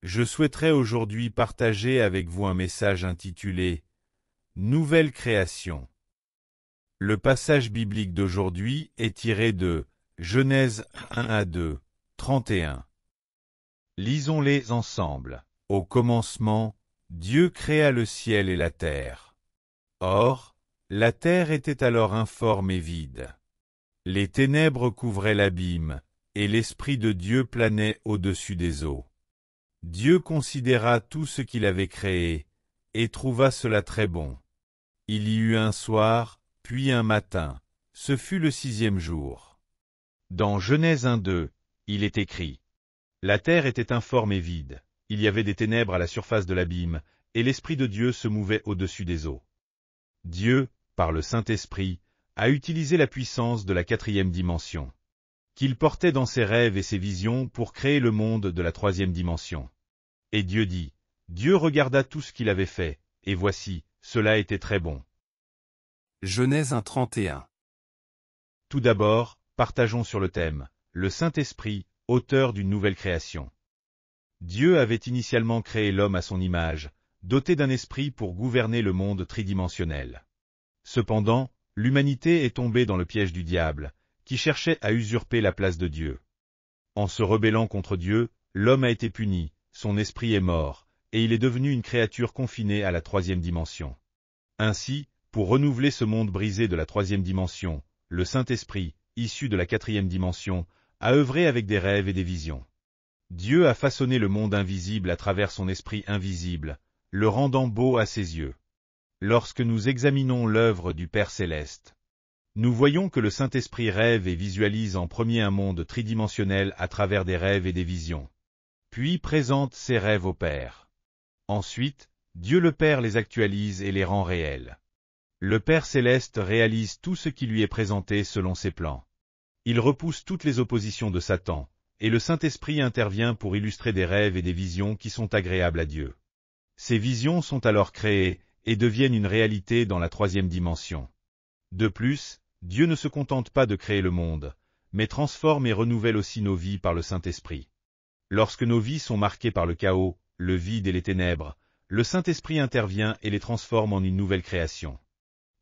Je souhaiterais aujourd'hui partager avec vous un message intitulé « Nouvelle création ». Le passage biblique d'aujourd'hui est tiré de Genèse 1 à 2, 31. Lisons-les ensemble. Au commencement, Dieu créa le ciel et la terre. Or, la terre était alors informe et vide. Les ténèbres couvraient l'abîme, et l'Esprit de Dieu planait au-dessus des eaux. Dieu considéra tout ce qu'il avait créé, et trouva cela très bon. Il y eut un soir, puis un matin, ce fut le 6e jour. Dans Genèse 1:2, il est écrit « La terre était informe et vide, il y avait des ténèbres à la surface de l'abîme, et l'Esprit de Dieu se mouvait au-dessus des eaux. » Dieu, par le Saint-Esprit, a utilisé la puissance de la 4e dimension, qu'il portait dans ses rêves et ses visions pour créer le monde de la 3e dimension. Et Dieu dit, Dieu regarda tout ce qu'il avait fait, et voici, cela était très bon. Genèse 1:31. Tout d'abord, partageons sur le thème, le Saint-Esprit, auteur d'une nouvelle création. Dieu avait initialement créé l'homme à son image, doté d'un esprit pour gouverner le monde tridimensionnel. Cependant, l'humanité est tombée dans le piège du diable, qui cherchait à usurper la place de Dieu. En se rebellant contre Dieu, l'homme a été puni, son esprit est mort, et il est devenu une créature confinée à la 3e dimension. Ainsi, pour renouveler ce monde brisé de la 3e dimension, le Saint-Esprit, issu de la 4e dimension, a œuvré avec des rêves et des visions. Dieu a façonné le monde invisible à travers son esprit invisible, le rendant beau à ses yeux. Lorsque nous examinons l'œuvre du Père Céleste, nous voyons que le Saint-Esprit rêve et visualise en premier un monde tridimensionnel à travers des rêves et des visions, puis présente ses rêves au Père. Ensuite, Dieu le Père les actualise et les rend réels. Le Père Céleste réalise tout ce qui lui est présenté selon ses plans. Il repousse toutes les oppositions de Satan, et le Saint-Esprit intervient pour illustrer des rêves et des visions qui sont agréables à Dieu. Ces visions sont alors créées et deviennent une réalité dans la 3e dimension. De plus, Dieu ne se contente pas de créer le monde, mais transforme et renouvelle aussi nos vies par le Saint-Esprit. Lorsque nos vies sont marquées par le chaos, le vide et les ténèbres, le Saint-Esprit intervient et les transforme en une nouvelle création.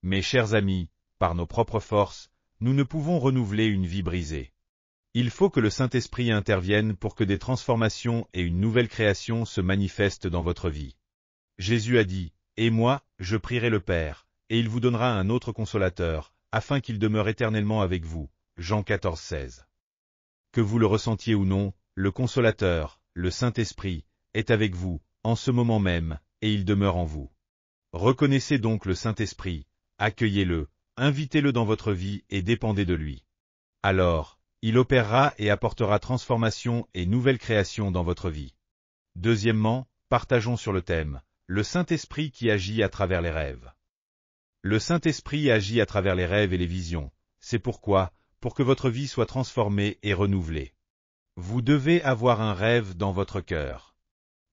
Mes chers amis, par nos propres forces, nous ne pouvons renouveler une vie brisée. Il faut que le Saint-Esprit intervienne pour que des transformations et une nouvelle création se manifestent dans votre vie. Jésus a dit, « Et moi, je prierai le Père, et il vous donnera un autre consolateur, afin qu'il demeure éternellement avec vous. » Jean 14:16. Que vous le ressentiez ou non, le Consolateur, le Saint-Esprit, est avec vous, en ce moment même, et il demeure en vous. Reconnaissez donc le Saint-Esprit, accueillez-le, invitez-le dans votre vie et dépendez de lui. Alors, il opérera et apportera transformation et nouvelle création dans votre vie. Deuxièmement, partageons sur le thème, le Saint-Esprit qui agit à travers les rêves. Le Saint-Esprit agit à travers les rêves et les visions, c'est pourquoi, pour que votre vie soit transformée et renouvelée. Vous devez avoir un rêve dans votre cœur.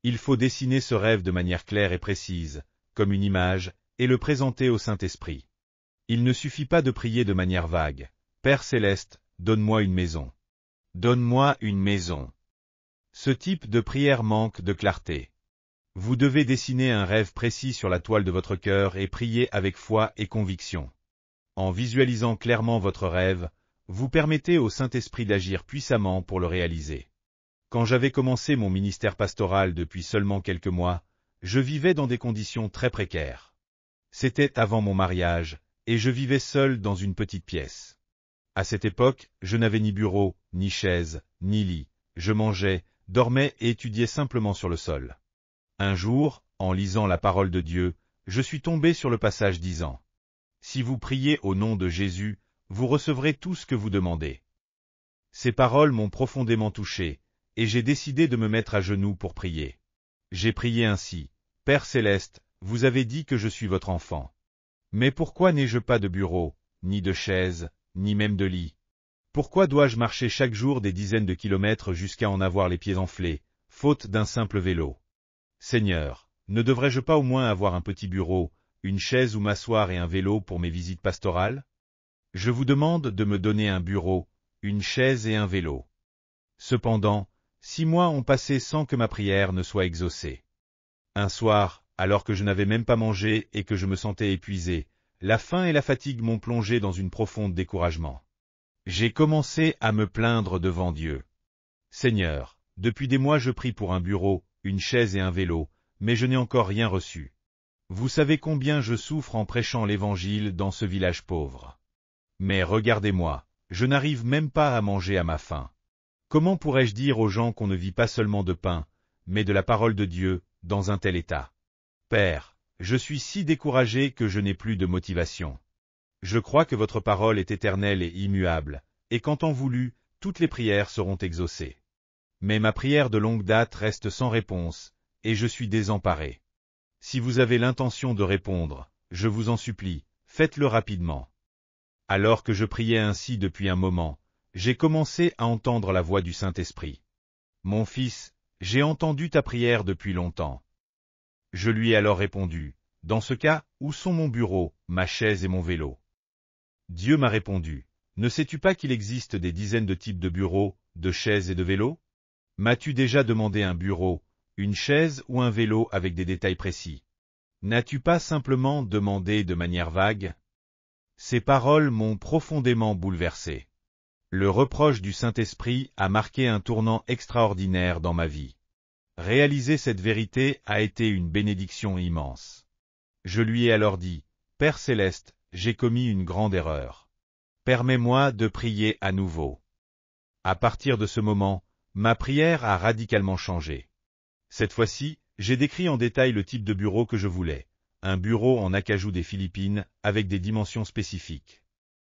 Il faut dessiner ce rêve de manière claire et précise, comme une image, et le présenter au Saint-Esprit. Il ne suffit pas de prier de manière vague. « Père Céleste, donne-moi une maison. Donne-moi une maison. » Ce type de prière manque de clarté. Vous devez dessiner un rêve précis sur la toile de votre cœur et prier avec foi et conviction. En visualisant clairement votre rêve, vous permettez au Saint-Esprit d'agir puissamment pour le réaliser. Quand j'avais commencé mon ministère pastoral depuis seulement quelques mois, je vivais dans des conditions très précaires. C'était avant mon mariage, et je vivais seul dans une petite pièce. À cette époque, je n'avais ni bureau, ni chaise, ni lit. Je mangeais, dormais et étudiais simplement sur le sol. Un jour, en lisant la parole de Dieu, je suis tombé sur le passage disant « Si vous priez au nom de Jésus, vous recevrez tout ce que vous demandez. » Ces paroles m'ont profondément touché, et j'ai décidé de me mettre à genoux pour prier. J'ai prié ainsi, « Père Céleste, vous avez dit que je suis votre enfant. Mais pourquoi n'ai-je pas de bureau, ni de chaise, ni même de lit? Pourquoi dois-je marcher chaque jour des dizaines de kilomètres jusqu'à en avoir les pieds enflés, faute d'un simple vélo? Seigneur, ne devrais-je pas au moins avoir un petit bureau, une chaise où m'asseoir et un vélo pour mes visites pastorales? Je vous demande de me donner un bureau, une chaise et un vélo. » Cependant, 6 mois ont passé sans que ma prière ne soit exaucée. Un soir, alors que je n'avais même pas mangé et que je me sentais épuisé, la faim et la fatigue m'ont plongé dans une profonde découragement. J'ai commencé à me plaindre devant Dieu. Seigneur, depuis des mois je prie pour un bureau, une chaise et un vélo, mais je n'ai encore rien reçu. Vous savez combien je souffre en prêchant l'Évangile dans ce village pauvre. Mais regardez-moi, je n'arrive même pas à manger à ma faim. Comment pourrais-je dire aux gens qu'on ne vit pas seulement de pain, mais de la parole de Dieu, dans un tel état? Père, je suis si découragé que je n'ai plus de motivation. Je crois que votre parole est éternelle et immuable, et qu'en temps voulu, toutes les prières seront exaucées. Mais ma prière de longue date reste sans réponse, et je suis désemparé. Si vous avez l'intention de répondre, je vous en supplie, faites-le rapidement. Alors que je priais ainsi depuis un moment, j'ai commencé à entendre la voix du Saint-Esprit. Mon fils, j'ai entendu ta prière depuis longtemps. Je lui ai alors répondu, dans ce cas, où sont mon bureau, ma chaise et mon vélo? Dieu m'a répondu, ne sais-tu pas qu'il existe des dizaines de types de bureaux, de chaises et de vélos? M'as-tu déjà demandé un bureau, une chaise ou un vélo avec des détails précis? N'as-tu pas simplement demandé de manière vague? Ces paroles m'ont profondément bouleversé. Le reproche du Saint-Esprit a marqué un tournant extraordinaire dans ma vie. Réaliser cette vérité a été une bénédiction immense. Je lui ai alors dit, Père Céleste, j'ai commis une grande erreur. Permets-moi de prier à nouveau. À partir de ce moment, ma prière a radicalement changé. Cette fois-ci, j'ai décrit en détail le type de bureau que je voulais. Un bureau en acajou des Philippines, avec des dimensions spécifiques.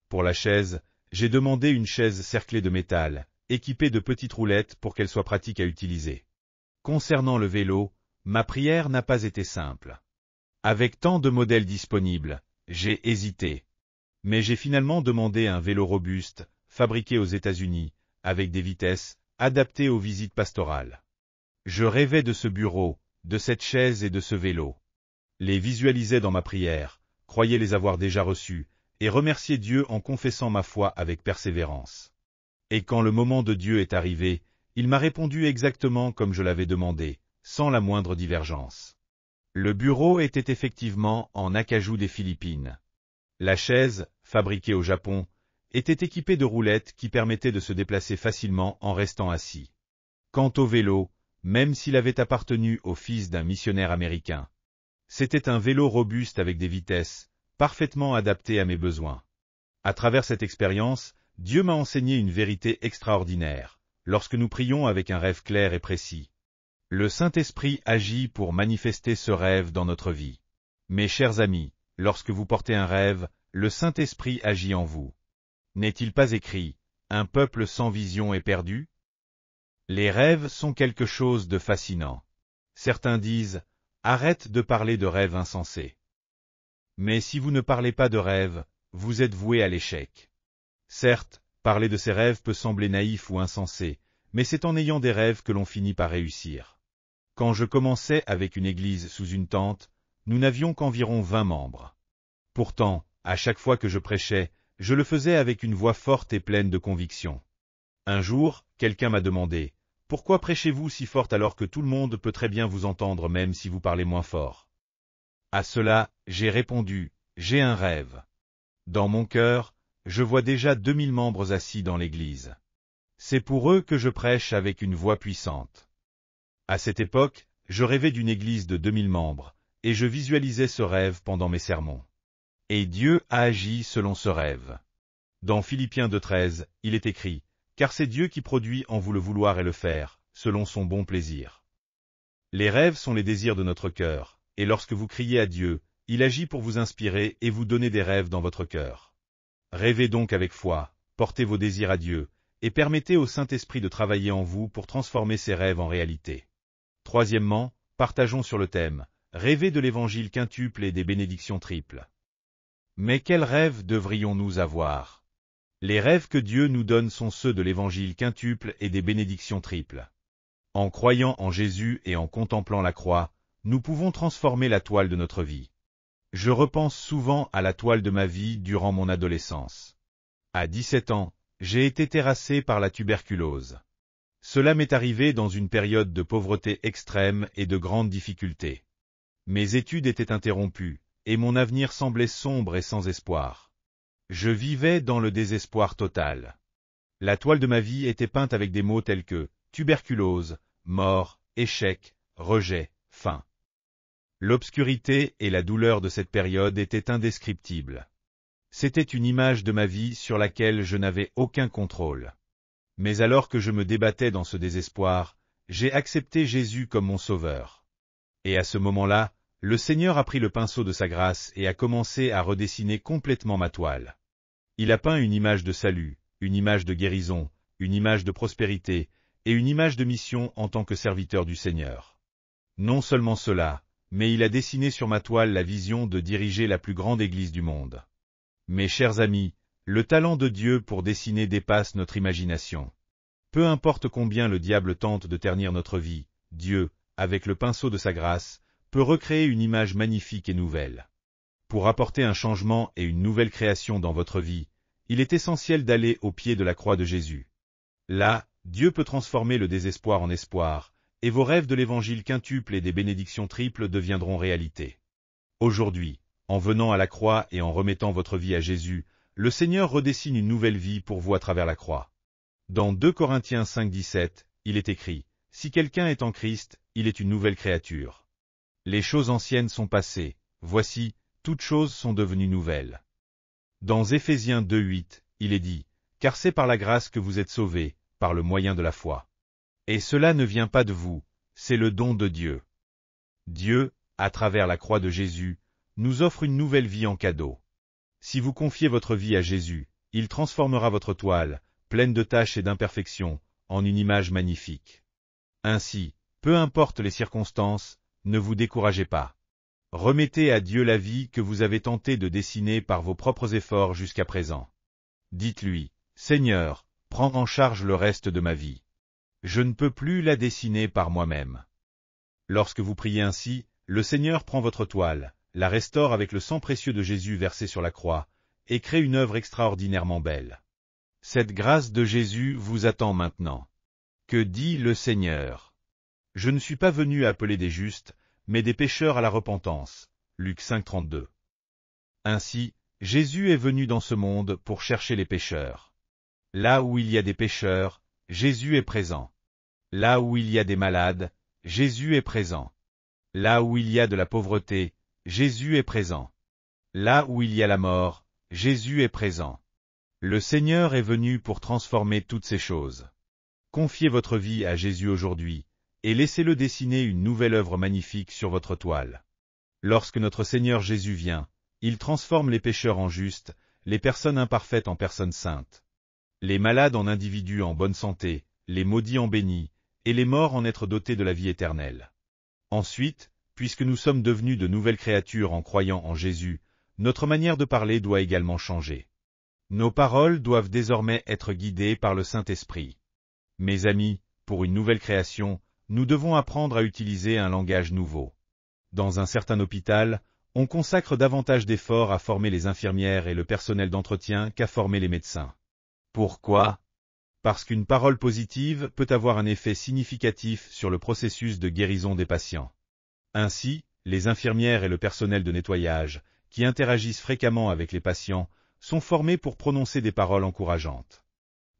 Pour la chaise, j'ai demandé une chaise cerclée de métal, équipée de petites roulettes pour qu'elle soit pratique à utiliser. Concernant le vélo, ma prière n'a pas été simple. Avec tant de modèles disponibles, j'ai hésité. Mais j'ai finalement demandé un vélo robuste, fabriqué aux États-Unis, avec des vitesses, adaptées aux visites pastorales. Je rêvais de ce bureau, de cette chaise et de ce vélo. Les visualisais dans ma prière, croyais les avoir déjà reçus, et remerciais Dieu en confessant ma foi avec persévérance. Et quand le moment de Dieu est arrivé, il m'a répondu exactement comme je l'avais demandé, sans la moindre divergence. Le bureau était effectivement en acajou des Philippines. La chaise, fabriquée au Japon, était équipée de roulettes qui permettaient de se déplacer facilement en restant assis. Quant au vélo, même s'il avait appartenu au fils d'un missionnaire américain, c'était un vélo robuste avec des vitesses, parfaitement adapté à mes besoins. À travers cette expérience, Dieu m'a enseigné une vérité extraordinaire, lorsque nous prions avec un rêve clair et précis. Le Saint-Esprit agit pour manifester ce rêve dans notre vie. Mes chers amis, lorsque vous portez un rêve, le Saint-Esprit agit en vous. N'est-il pas écrit, « Un peuple sans vision est perdu » ? Les rêves sont quelque chose de fascinant. Certains disent, « Arrête de parler de rêves insensés. » Mais si vous ne parlez pas de rêves, vous êtes voué à l'échec. Certes, parler de ces rêves peut sembler naïf ou insensé, mais c'est en ayant des rêves que l'on finit par réussir. Quand je commençais avec une église sous une tente, nous n'avions qu'environ 20 membres. Pourtant, à chaque fois que je prêchais, je le faisais avec une voix forte et pleine de conviction. Un jour, quelqu'un m'a demandé, « Pourquoi prêchez-vous si fort alors que tout le monde peut très bien vous entendre même si vous parlez moins fort ?» À cela, j'ai répondu, « J'ai un rêve. Dans mon cœur, je vois déjà 2000 membres assis dans l'église. C'est pour eux que je prêche avec une voix puissante. » À cette époque, je rêvais d'une église de 2000 membres, et je visualisais ce rêve pendant mes sermons. Et Dieu a agi selon ce rêve. Dans Philippiens 2:13, il est écrit, « Car c'est Dieu qui produit en vous le vouloir et le faire, selon son bon plaisir. » Les rêves sont les désirs de notre cœur, et lorsque vous criez à Dieu, il agit pour vous inspirer et vous donner des rêves dans votre cœur. Rêvez donc avec foi, portez vos désirs à Dieu, et permettez au Saint-Esprit de travailler en vous pour transformer ces rêves en réalité. Troisièmement, partageons sur le thème, rêver de l'évangile quintuple et des bénédictions triples. Mais quels rêves devrions-nous avoir? Les rêves que Dieu nous donne sont ceux de l'évangile quintuple et des bénédictions triples. En croyant en Jésus et en contemplant la croix, nous pouvons transformer la toile de notre vie. Je repense souvent à la toile de ma vie durant mon adolescence. À 17 ans, j'ai été terrassé par la tuberculose. Cela m'est arrivé dans une période de pauvreté extrême et de grandes difficultés. Mes études étaient interrompues, et mon avenir semblait sombre et sans espoir. Je vivais dans le désespoir total. La toile de ma vie était peinte avec des mots tels que tuberculose, mort, échec, rejet, faim. L'obscurité et la douleur de cette période étaient indescriptibles. C'était une image de ma vie sur laquelle je n'avais aucun contrôle. Mais alors que je me débattais dans ce désespoir, j'ai accepté Jésus comme mon sauveur. Et à ce moment-là, le Seigneur a pris le pinceau de sa grâce et a commencé à redessiner complètement ma toile. Il a peint une image de salut, une image de guérison, une image de prospérité, et une image de mission en tant que serviteur du Seigneur. Non seulement cela, mais il a dessiné sur ma toile la vision de diriger la plus grande église du monde. Mes chers amis, le talent de Dieu pour dessiner dépasse notre imagination. Peu importe combien le diable tente de ternir notre vie, Dieu, avec le pinceau de sa grâce, peut recréer une image magnifique et nouvelle. Pour apporter un changement et une nouvelle création dans votre vie, il est essentiel d'aller au pied de la croix de Jésus. Là, Dieu peut transformer le désespoir en espoir, et vos rêves de l'évangile quintuple et des bénédictions triples deviendront réalité. Aujourd'hui, en venant à la croix et en remettant votre vie à Jésus, le Seigneur redessine une nouvelle vie pour vous à travers la croix. Dans 2 Corinthiens 5,17, il est écrit « Si quelqu'un est en Christ, il est une nouvelle créature. Les choses anciennes sont passées, voici, toutes choses sont devenues nouvelles. » Dans Éphésiens 2,8, il est dit « Car c'est par la grâce que vous êtes sauvés, par le moyen de la foi. Et cela ne vient pas de vous, c'est le don de Dieu. » Dieu, à travers la croix de Jésus, nous offre une nouvelle vie en cadeau. Si vous confiez votre vie à Jésus, il transformera votre toile, pleine de taches et d'imperfections, en une image magnifique. Ainsi, peu importe les circonstances, ne vous découragez pas. Remettez à Dieu la vie que vous avez tenté de dessiner par vos propres efforts jusqu'à présent. Dites-lui, « Seigneur, prends en charge le reste de ma vie. Je ne peux plus la dessiner par moi-même. » Lorsque vous priez ainsi, le Seigneur prend votre toile, la restaure avec le sang précieux de Jésus versé sur la croix, et crée une œuvre extraordinairement belle. Cette grâce de Jésus vous attend maintenant. Que dit le Seigneur? Je ne suis pas venu appeler des justes, mais des pécheurs à la repentance. Luc 5,32. Ainsi, Jésus est venu dans ce monde pour chercher les pécheurs. Là où il y a des pécheurs, Jésus est présent. Là où il y a des malades, Jésus est présent. Là où il y a de la pauvreté, Jésus est présent. Là où il y a la mort, Jésus est présent. Le Seigneur est venu pour transformer toutes ces choses. Confiez votre vie à Jésus aujourd'hui, et laissez-le dessiner une nouvelle œuvre magnifique sur votre toile. Lorsque notre Seigneur Jésus vient, il transforme les pécheurs en justes, les personnes imparfaites en personnes saintes. Les malades en individus en bonne santé, les maudits en bénis, et les morts en êtres dotés de la vie éternelle. Ensuite, puisque nous sommes devenus de nouvelles créatures en croyant en Jésus, notre manière de parler doit également changer. Nos paroles doivent désormais être guidées par le Saint-Esprit. Mes amis, pour une nouvelle création, nous devons apprendre à utiliser un langage nouveau. Dans un certain hôpital, on consacre davantage d'efforts à former les infirmières et le personnel d'entretien qu'à former les médecins. Pourquoi? Parce qu'une parole positive peut avoir un effet significatif sur le processus de guérison des patients. Ainsi, les infirmières et le personnel de nettoyage, qui interagissent fréquemment avec les patients, sont formés pour prononcer des paroles encourageantes.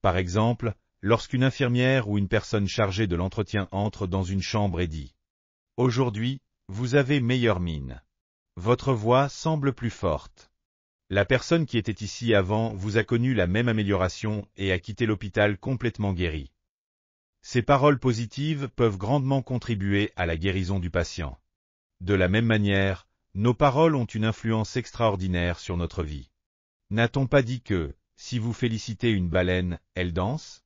Par exemple, lorsqu'une infirmière ou une personne chargée de l'entretien entre dans une chambre et dit « Aujourd'hui, vous avez meilleure mine. Votre voix semble plus forte. » La personne qui était ici avant vous a connu la même amélioration et a quitté l'hôpital complètement guérie. Ces paroles positives peuvent grandement contribuer à la guérison du patient. De la même manière, nos paroles ont une influence extraordinaire sur notre vie. N'a-t-on pas dit que, si vous félicitez une baleine, elle danse?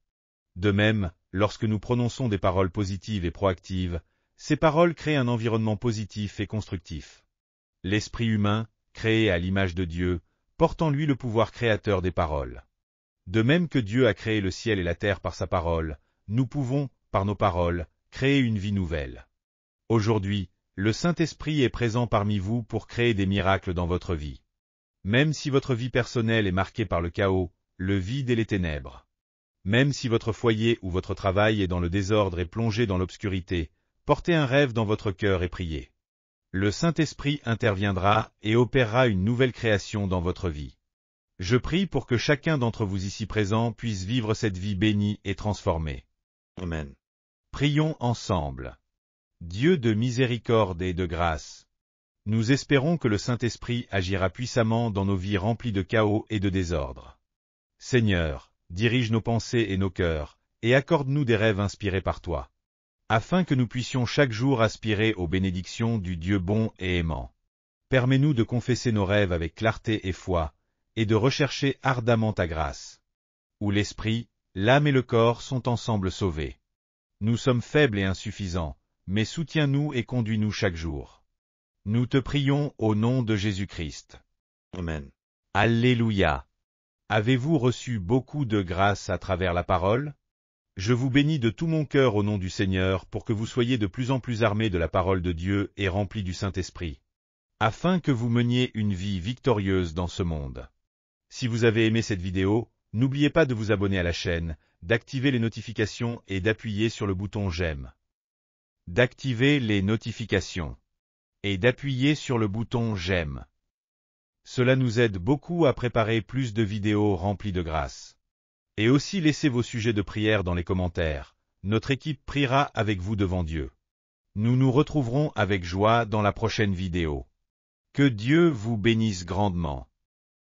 De même, lorsque nous prononçons des paroles positives et proactives, ces paroles créent un environnement positif et constructif. L'esprit humain, créé à l'image de Dieu, porte en lui le pouvoir créateur des paroles. De même que Dieu a créé le ciel et la terre par sa parole, nous pouvons, par nos paroles, créer une vie nouvelle. Aujourd'hui, le Saint-Esprit est présent parmi vous pour créer des miracles dans votre vie. Même si votre vie personnelle est marquée par le chaos, le vide et les ténèbres. Même si votre foyer ou votre travail est dans le désordre et plongé dans l'obscurité, portez un rêve dans votre cœur et priez. Le Saint-Esprit interviendra et opérera une nouvelle création dans votre vie. Je prie pour que chacun d'entre vous ici présents puisse vivre cette vie bénie et transformée. Amen. Prions ensemble. Dieu de miséricorde et de grâce, nous espérons que le Saint-Esprit agira puissamment dans nos vies remplies de chaos et de désordre. Seigneur, dirige nos pensées et nos cœurs, et accorde-nous des rêves inspirés par toi, afin que nous puissions chaque jour aspirer aux bénédictions du Dieu bon et aimant. Permets-nous de confesser nos rêves avec clarté et foi, et de rechercher ardemment ta grâce, où l'esprit, l'âme et le corps sont ensemble sauvés. Nous sommes faibles et insuffisants, mais soutiens-nous et conduis-nous chaque jour. Nous te prions au nom de Jésus-Christ. Amen. Alléluia. Avez-vous reçu beaucoup de grâce à travers la parole? Je vous bénis de tout mon cœur au nom du Seigneur pour que vous soyez de plus en plus armés de la parole de Dieu et remplis du Saint-Esprit, afin que vous meniez une vie victorieuse dans ce monde. Si vous avez aimé cette vidéo, n'oubliez pas de vous abonner à la chaîne, d'activer les notifications et d'appuyer sur le bouton j'aime. D'activer les notifications et d'appuyer sur le bouton j'aime. Cela nous aide beaucoup à préparer plus de vidéos remplies de grâce. Et aussi laissez vos sujets de prière dans les commentaires. Notre équipe priera avec vous devant Dieu. Nous nous retrouverons avec joie dans la prochaine vidéo. Que Dieu vous bénisse grandement.